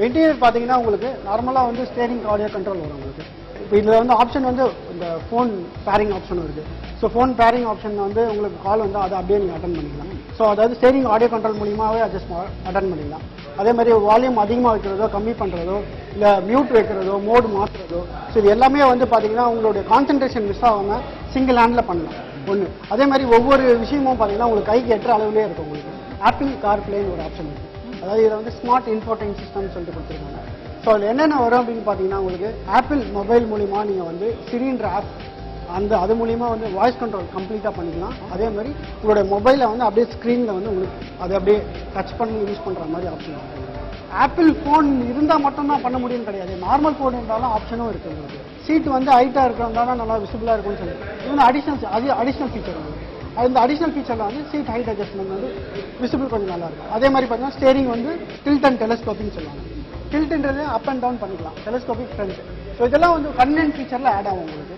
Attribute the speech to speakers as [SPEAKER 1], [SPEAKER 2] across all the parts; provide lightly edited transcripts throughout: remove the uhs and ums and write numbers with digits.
[SPEAKER 1] Interior பார்த்தீங்கன்னா உங்களுக்கு நார்மலாக வந்து ஸ்டேரிங் ஆடியோ கண்ட்ரோல் வரும் உங்களுக்கு. இப்போ இதில் வந்து ஆப்ஷன் வந்து இந்த ஃபோன் பேரிங் ஆப்ஷன் இருக்குது. ஸோ ஃபோன் பேரிங் ஆப்ஷன் வந்து உங்களுக்கு கால் வந்து அதை அப்படியே நீங்கள் அட்டன் பண்ணிக்கலாம். ஸோ அதாவது ஸ்டேரிங் ஆடியோ கண்ட்ரோல் மூலியமாகவே அட்டன் பண்ணிக்கலாம். அதே மாதிரி வால்யூம் அதிகமாக வைக்கிறதோ கம்மி பண்ணுறதோ இல்லை மியூட் வைக்கிறதோ மோடு மாற்றுறதோ, ஸோ இது எல்லாமே வந்து பார்த்தீங்கன்னா உங்களுடைய கான்சன்ட்ரேஷன் மிஸ் ஆகாமல் சிங்கிள் ஹேண்டில் பண்ணலாம் ஒன்று. அதே மாதிரி ஒவ்வொரு விஷயமும் பார்த்தீங்கன்னா உங்களுக்கு கைக்கு ஏற்ற அளவுலேயே இருக்கும். உங்களுக்கு ஆப்பிள் கார் பிளேன்னு ஒரு ஆப்ஷன் இருக்குது. அதாவது இதில் வந்து ஸ்மார்ட் இன்ஃபோர்டைன் சிஸ்டம்னு சொல்லிட்டு கொடுத்துருக்காங்க. ஸோ அதில் என்னென்ன வரும் அப்படின்னு பார்த்தீங்கன்னா உங்களுக்கு ஆப்பிள் மொபைல் மூலிமா நீங்கள் வந்து சிரின்ற ஆப் அது மூலிமா வந்து வாய்ஸ் கண்ட்ரோல் கம்ப்ளீட்டாக பண்ணிக்கலாம். அதே மாதிரி உங்களோட மொபைலில் வந்து அப்படியே ஸ்க்ரீனில் வந்து உங்களுக்கு அதை அப்படியே டச் பண்ணி யூஸ் பண்ணுற மாதிரி ஆப்ஷன் இருக்குது. ஆப்பிள் ஃபோன் இருந்தால் மட்டும்தான் பண்ண முடியும்னு கிடையாது. நார்மல் ஃபோன் இருந்தாலும் ஆப்ஷனும் இருக்குது உங்களுக்கு. சீட்டு வந்து ஹைட்டாக இருக்கிறதால நல்லா விசிபிளாக இருக்கும்னு சொல்லுங்கள். இன்னும் அடிஷ்னல் ஃபீச்சர் வந்து அந்த அடிஷ்னல் ஃபீச்சரில் வந்து சீட் ஹைட் அட்ஜஸ்ட்மெண்ட் வந்து விசிபிள் கொஞ்சம் நல்லா இருக்கும். அதே மாதிரி பார்த்தீங்கன்னா ஸ்டேரிங் வந்து டில்ட் அண்ட் டெலஸ்கோப்பின்னு சொல்லுவாங்க. டில்ட்ன்றது அப் அண்ட் டவுன் பண்ணிக்கலாம், டெலஸ்கோபிக் ஃப்ரண்ட். ஸோ இதெல்லாம் வந்து கன்வீனியன்ட் ஃபீச்சரில் ஆட் ஆகும் உங்களுக்கு.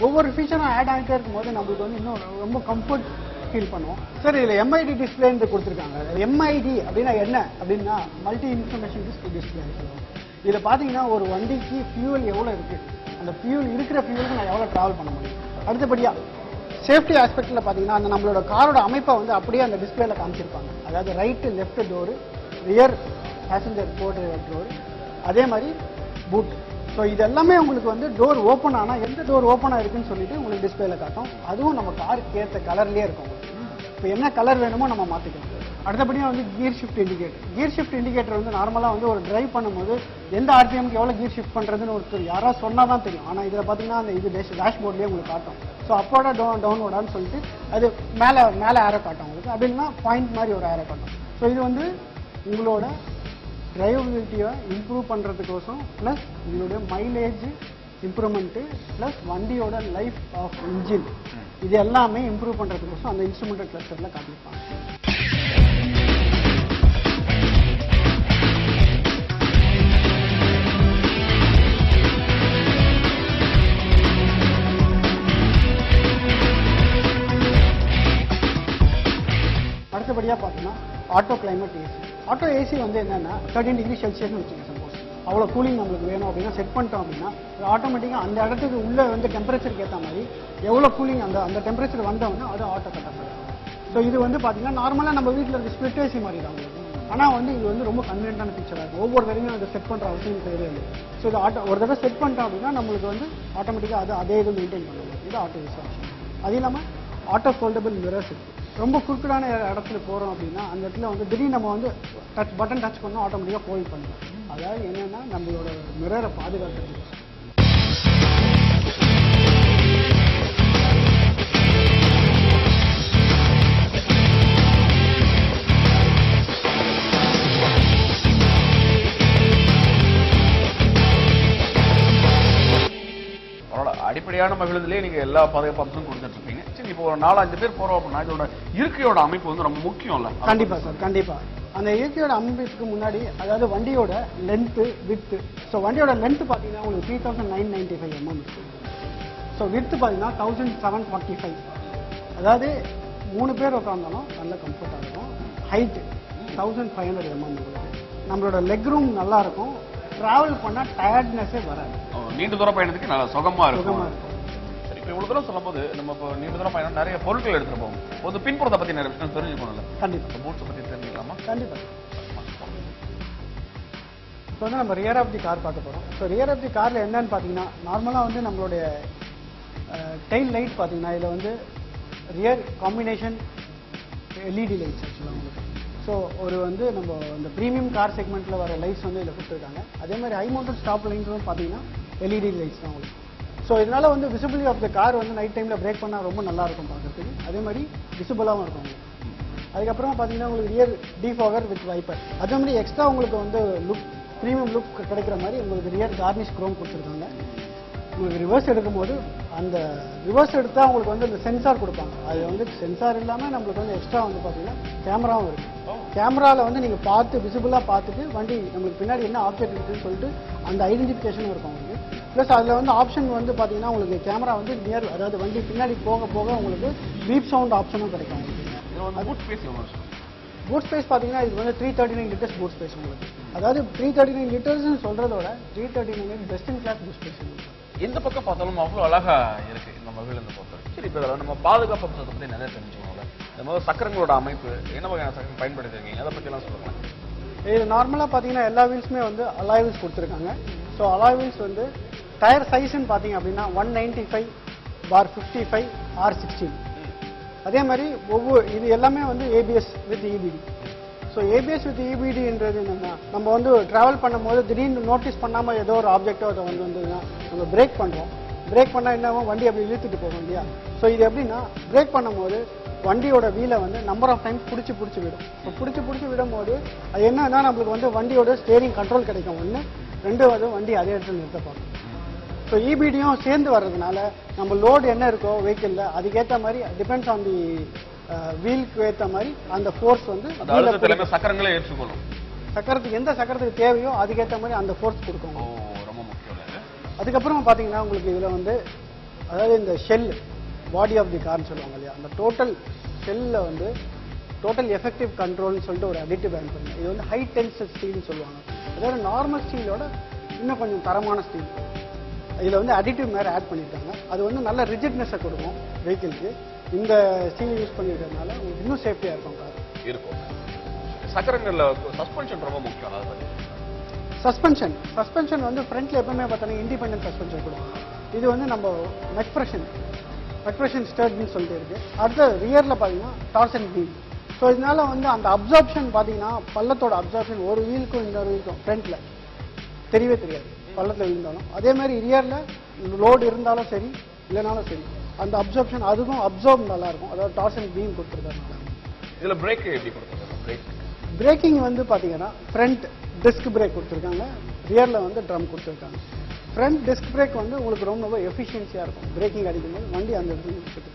[SPEAKER 1] ஒவ்வொரு ஃபீச்சரும் ஆட் ஆகிட்டே இருக்கும்போது நம்மளுக்கு வந்து இன்னும் ரொம்ப கம்ஃபர்ட் ஃபீல் பண்ணுவோம். சார் இதில் எம்ஐடி டிஸ்பிளேன்னு கொடுத்துருக்காங்க. எம்ஐடி அப்படின்னா என்ன அப்படின்னா மல்டி இன்ஃபர்மேஷன் டிஸ்பிளே சொல்லுவாங்க. இதில் பார்த்தீங்கன்னா ஒரு வண்டிக்கு ஃபியூவல் எவ்வளோ இருக்குது, அந்த இருக்கிற ஃபியூவலுக்கு நான் எவ்வளோ ட்ராவல் பண்ண முடியும். அடுத்தபடியாக சேஃப்டி ஆஸ்பெக்டில் பார்த்தீங்கன்னா அந்த நம்மளோட காரோட அமைப்பை வந்து அப்படியே அந்த டிஸ்பிளேல காமிச்சிருப்பாங்க. அதாவது right left door, rear passenger board door, அதே மாதிரி பூட். ஸோ இது எல்லாமே உங்களுக்கு வந்து டோர் ஓப்பன் ஆனால் எந்த டோர் ஓப்பனாக இருக்குன்னு சொல்லிட்டு உங்களுக்கு டிஸ்பிளேல காட்டும். அதுவும் நம்ம காருக்கு ஏற்ற கலர்லேயே இருக்கும். இப்போ என்ன கலர் வேணுமோ நம்ம மாற்றிக்கலாம். அடுத்தபடியாக வந்து கியர் ஷிஃப்ட் இண்டிகேட்டர் வந்து நார்மலாக வந்து ஒரு டிரைவ் பண்ணும்போது எந்த ஆர்பிஎம்க்கு எவ்வளோ கியர் ஷிஃப்ட் பண்ணுறதுன்னு ஒருத்தர் யாராவது சொன்னால் தான் தெரியும். ஆனால் இதில் பார்த்தீங்கன்னா அந்த இது டேஷ்போர்ட்லேயே உங்களுக்கு காட்டும். ஸோ அப்போட டவுன்வோர்டான்னு சொல்லிட்டு அது மேலே ஏரோ காட்டும் உங்களுக்கு. அப்படின்னா பாயிண்ட் மாதிரி ஒரு ஏரோ காட்டும். ஸோ இது வந்து உங்களோட டிரைவபிலிட்டியை இம்ப்ரூவ் பண்ணுறதுக்கோசம் ப்ளஸ் உங்களுடைய மைலேஜ் இம்ப்ரூவ்மெண்ட்டு ப்ளஸ் வண்டியோட லைஃப் ஆஃப் இன்ஜின் இது எல்லாமே இம்ப்ரூவ் பண்ணுறதுக்கோசம் அந்த இன்ஸ்ட்ருமெண்டல் கிளஸ்டரில் காட்டியிருப்பாங்க. அடுத்தபடியாக பார்த்தீங்கன்னா auto climate AC. Auto AC வந்து என்னென்னா 13 டிகிரி செல்சியஸ்னு வச்சுக்கோங்க. சப்போஸ் அவ்வளோ கூலிங் நம்மளுக்கு வேணும் அப்படின்னா செட் பண்ணிட்டோம் அப்படின்னா ஆட்டோமேட்டிக்காக அந்த இடத்துக்கு உள்ளே வந்து டெம்பரேச்சருக்கு ஏற்ற மாதிரி எவ்வளோ கூலிங் அந்த டெம்பரேச்சர் வந்தோம்னா அது ஆட்டோ கட் ஆகும். ஸோ இது வந்து பார்த்தீங்கன்னா நார்மலாக நம்ம வீட்டில் இருக்க ஸ்பிளிட் ஏசி மாதிரி தான் உங்களுக்கு. ஆனால் வந்து இது வந்து ரொம்ப கன்வீனியன்டான ஃபீச்சராக இருக்கும். ஒவ்வொரு தடவையும் அதை செட் பண்ணுற அவசியம் கிடையாது. ஸோ இது ஒரு தடவை செட் பண்ணிட்டோம் அப்படின்னா நம்மளுக்கு வந்து ஆட்டோமேட்டிக்காக அதே இது மெயின்டைன் பண்ணுவோம். இது ஆட்டோ ஏசி ஆப்ஷன். அது இல்லாமல் ஆட்டோ ஃபோல்டபிள் மிரர்ஸ் இருக்குது. ரொம்ப குறுக்கடான இடத்துல போகிறோம் அப்படின்னா அந்த இடத்துல வந்து திடீர்னு நம்ம வந்து பட்டன் டச் பண்ணோம் ஆட்டோமேட்டிக்காக ஃபோல்ட் பண்ணலாம். அதாவது என்னென்னா நம்மளோட மிரரை பாதுகாக்கிறது.
[SPEAKER 2] அடிப்படையான மகிழ்ச்சியிலே நீங்க எல்லா பாதுகாப்பு அம்சமும் கொடுத்துட்டு இருக்கீங்க. சரி, இப்போ ஒரு 4-5 பேர் போறோம் அப்படின்னா இதோட இருக்கையோட அமைப்பு வந்து ரொம்ப முக்கியம் இல்ல?
[SPEAKER 1] கண்டிப்பா சார், கண்டிப்பா. அந்த இருக்கையோட அமைப்புக்கு முன்னாடி அதாவது வண்டியோட லென்த்து வித்து. ஸோ வண்டியோட லென்த் பார்த்தீங்கன்னா உங்களுக்கு 3995 mm இருக்கு. ஸோ வித்து பார்த்தீங்கன்னா 1745. அதாவது 3 பேர் உட்காந்தாலும் நல்ல கம்ஃபர்ட்டாக இருக்கும். ஹைட்டு 1500 mm உங்களுக்கு. நம்மளோட லெக் ரூம் நல்லா இருக்கும். டிராவல் பண்ணால் டயர்ட்னஸே வராது.
[SPEAKER 2] நீண்ட தூர பயணத்துக்கு நல்லா சுகமா இருக்கும். சரி, இப்போ இவ்வளவு தூரம் சொல்லும்போது நம்ம இப்போ நீண்ட தூரம் பயணம் நிறைய பொருட்கள் எடுத்துட்டு போவோம். ஒரு பின்புறத்தை பத்தி நிறைய விஷயம் தெரிஞ்சுக்கணும்ல?
[SPEAKER 1] கண்டிப்பா.
[SPEAKER 2] பூட்ஸை பத்தி தெரிஞ்சுக்கலாமா?
[SPEAKER 1] கண்டிப்பா. இப்போ வந்து நம்ம ரியர் ஆஃப் தி கார் பார்க்க போகிறோம். ஸோ ரியர் ஆஃப் தி காரில் என்னன்னு பார்த்தீங்கன்னா நார்மலாக வந்து நம்மளுடைய டெயில் லைட் பார்த்தீங்கன்னா இதில் வந்து ரியர் காம்பினேஷன் எல்இடி லைட்ஸ் ஆக்சுவலாக உங்களுக்கு. ஸோ ஒரு வந்து நம்ம இந்த ப்ரீமியம் கார் செக்மெண்ட்டில் வர லைட்ஸ் வந்து இதில் கொடுத்துருக்காங்க. அதே மாதிரி ஹை மவுண்டட் ஸ்டாப் லைட்ஸும் பார்த்தீங்கன்னா எல்இடி லைட்ஸ் தான் உங்களுக்கு. ஸோ இதனால் வந்து விசிபிலிட்டி ஆஃப் த கார் வந்து நைட் டைமில் பிரேக் பண்ணால் ரொம்ப நல்லாயிருக்கும் பார்க்குறதுக்கு. அதே மாதிரி விசிபிளாகவும் இருக்கும் உங்களுக்கு. அதுக்கப்புறமா பார்த்தீங்கன்னா உங்களுக்கு ரியர் டிஃபாகர் வித் வைப்பர். அதே மாதிரி எக்ஸ்ட்ரா உங்களுக்கு வந்து ப்ரீமியம் லுக் கிடைக்கிற மாதிரி உங்களுக்கு ரியர் கார்னிஷ் குரோம் கொடுத்துருக்காங்க. உங்களுக்கு ரிவர்ஸ் எடுக்கும்போது அந்த ரிவர்ஸ் எடுத்தால் உங்களுக்கு வந்து இந்த சென்சார் கொடுப்பாங்க. அது வந்து சென்சார் இல்லாமல் நம்மளுக்கு வந்து எக்ஸ்ட்ரா வந்து பார்த்தீங்கன்னா கேமராவும் இருக்குது. கேமராவில் வந்து நீங்கள் பார்த்து விசிபிளாக பார்த்துட்டு வண்டி நம்மளுக்கு பின்னாடி என்ன ஆப்ஜெக்ட் இருக்குன்னு சொல்லிட்டு அந்த ஐடென்டிஃபிகேஷனும் இருக்கும் உங்களுக்கு. ப்ளஸ் அதில் வந்து ஆப்ஷன் வந்து பார்த்தீங்கன்னா உங்களுக்கு கேமரா வந்து நியர் அதாவது வண்டி பின்னாடி போக போக உங்களுக்கு பீப் சவுண்ட் ஆப்ஷனும் கிடைக்கும் உங்களுக்கு. பூட் ஸ்பேஸ் பார்த்தீங்கன்னா இது வந்து 339 லிட்டர்ஸ் பூட் ஸ்பேஸ் உங்களுக்கு. அதாவது 339 லிட்டர்ஸ்னு சொல்றதோட 339 best in class boot space உங்களுக்கு.
[SPEAKER 2] எந்த பக்கம் பார்த்தாலும் அவ்வளோ அழகா இருக்கு இந்த மொபைல் இந்த பொறுத்தவரை. சரி, இப்போ இதில் நம்ம பாதுகாப்பு அம்சத்தை பற்றி நிறைய தெரிஞ்சுக்கணும்ல. இந்த மாதிரி சக்கரங்களோட அமைப்பு என்ன வகையான சக்கரம் பயன்படுத்திருக்கீங்க, அதை பற்றிலாம் சொல்லுங்கள்.
[SPEAKER 1] இது நார்மலாக பார்த்தீங்கன்னா எல்லா வீல்ஸுமே வந்து அலாய் வீல்ஸ் கொடுத்துருக்காங்க. ஸோ அலாய் வீல்ஸ் வந்து டயர் சைஸ்ன்னு பார்த்தீங்க அப்படின்னா 195/55 R16. அதே மாதிரி இது எல்லாமே வந்து ABS with EBD. So ABS with இபிடின்றது என்னன்னா, நம்ம வந்து ட்ராவல் பண்ணும்போது திடீர்னு நோட்டீஸ் பண்ணாமல் ஏதோ ஒரு ஆப்ஜெக்டோ அதை வந்ததுன்னா நம்ம பிரேக் பண்ணுறோம். பிரேக் பண்ணால் என்ன ஆகும், வண்டி அப்படி இழுத்துட்டு போகும் இல்லையா. ஸோ இது எப்படின்னா, பிரேக் பண்ணும்போது வண்டியோட வீலை வந்து நம்பர் ஆஃப் டைம்ஸ் பிடிச்சி விடும். ஸோ பிடிச்சி விடும்போது அது என்னன்னா நம்மளுக்கு வந்து வண்டியோட ஸ்டேரிங் கண்ட்ரோல் கிடைக்கும். ஒன்று, ரெண்டாவது வண்டி அதே இடத்துல நிறுத்தப்படும். ஸோ இபிடியும் சேர்ந்து வர்றதுனால நம்ம லோடு என்ன இருக்கோ வெஹிக்கிளில் அதுக்கேற்ற மாதிரி டிபெண்ட்ஸ் ஆன் தி வீலுக்கு ஏற்ற மாதிரி அந்த ஃபோர்ஸ் வந்து
[SPEAKER 2] சக்கரங்களே ஏற்றுக்கொள்ளும்.
[SPEAKER 1] சக்கரத்துக்கு எந்த சக்கரத்துக்கு தேவையோ அதுக்கேற்ற மாதிரி அந்த ஃபோர்ஸ் கொடுக்கும்.
[SPEAKER 2] ரொம்ப முக்கியம்.
[SPEAKER 1] அதுக்கப்புறமா பார்த்தீங்கன்னா உங்களுக்கு இதில் வந்து அதாவது இந்த ஷெல் பாடி ஆஃப் தி கார்னு சொல்லுவாங்க இல்லையா, அந்த டோட்டல் ஷெல்லில் வந்து டோட்டல் எஃபெக்டிவ் கண்ட்ரோல்னு சொல்லிட்டு ஒரு அடிட்டிவ் ஆட் பண்ணுங்க. இது வந்து ஹை டென்சிட்டி ஸ்டீல்னு சொல்லுவாங்க. அதாவது நார்மல் ஸ்டீலோட இன்னும் கொஞ்சம் தரமான ஸ்டீல். இதில் வந்து அடிட்டிவ் மேலே ஆட் பண்ணியிருக்காங்க. அது வந்து நல்ல ரிஜிட்னஸை கொடுக்கும் வெஹிக்கிளுக்கு. இந்த ஸ்டீல் யூஸ் பண்ணிக்கிறதுனால உங்களுக்கு இன்னும் சேஃப்டியாக இருக்கும் கார்
[SPEAKER 2] இருக்கும். சக்கரங்களில் சஸ்பென்ஷன் ரொம்ப முக்கியம். அதாவது
[SPEAKER 1] சஸ்பென்ஷன் வந்து ஃப்ரண்ட்ல எப்பவுமே பார்த்தோன்னா இண்டிபெண்டன்ட் சஸ்பென்ஷன் கொடுக்கும். இது வந்து நம்ம மெக்ப்ரெஷன் ஸ்டர்ட்னு சொல்லிட்டு இருக்கு. அடுத்த ரியரில் பார்த்தீங்கன்னா டார்சன் வீல். ஸோ இதனால வந்து அந்த அப்சார்ப்ஷன் பார்த்தீங்கன்னா பள்ளத்தோட அப்சார்ப்ஷன் ஒரு வீலுக்கும் இன்னொரு வீலுக்கும் ஃப்ரண்ட்ல தெரியவே தெரியாது பள்ளத்தில் விழுந்தாலும். அதே மாதிரி ரியரில் லோடு இருந்தாலும் சரி இல்லைனாலும் சரி அந்த அப்சார்ப்ஷன் அதுக்கும் அப்சார்ப் நல்லா இருக்கும். அதாவது டார்சன் பீம் கொடுத்துருக்காங்க.
[SPEAKER 2] இதில் பிரேக் எப்படி கொடுத்துருக்காங்க?
[SPEAKER 1] பிரேக்கிங் வந்து பார்த்தீங்கன்னா ஃப்ரண்ட் டிஸ்க் பிரேக் கொடுத்துருக்காங்க, ரியரில் வந்து ட்ரம் கொடுத்துருக்காங்க. ஃப்ரண்ட் டிஸ்க் பிரேக் வந்து உங்களுக்கு ரொம்ப எஃபிஷியன்சியாக இருக்கும். பிரேக்கிங் அடிக்கும்போது வண்டி அந்த இடத்துல நிறுத்திட்டு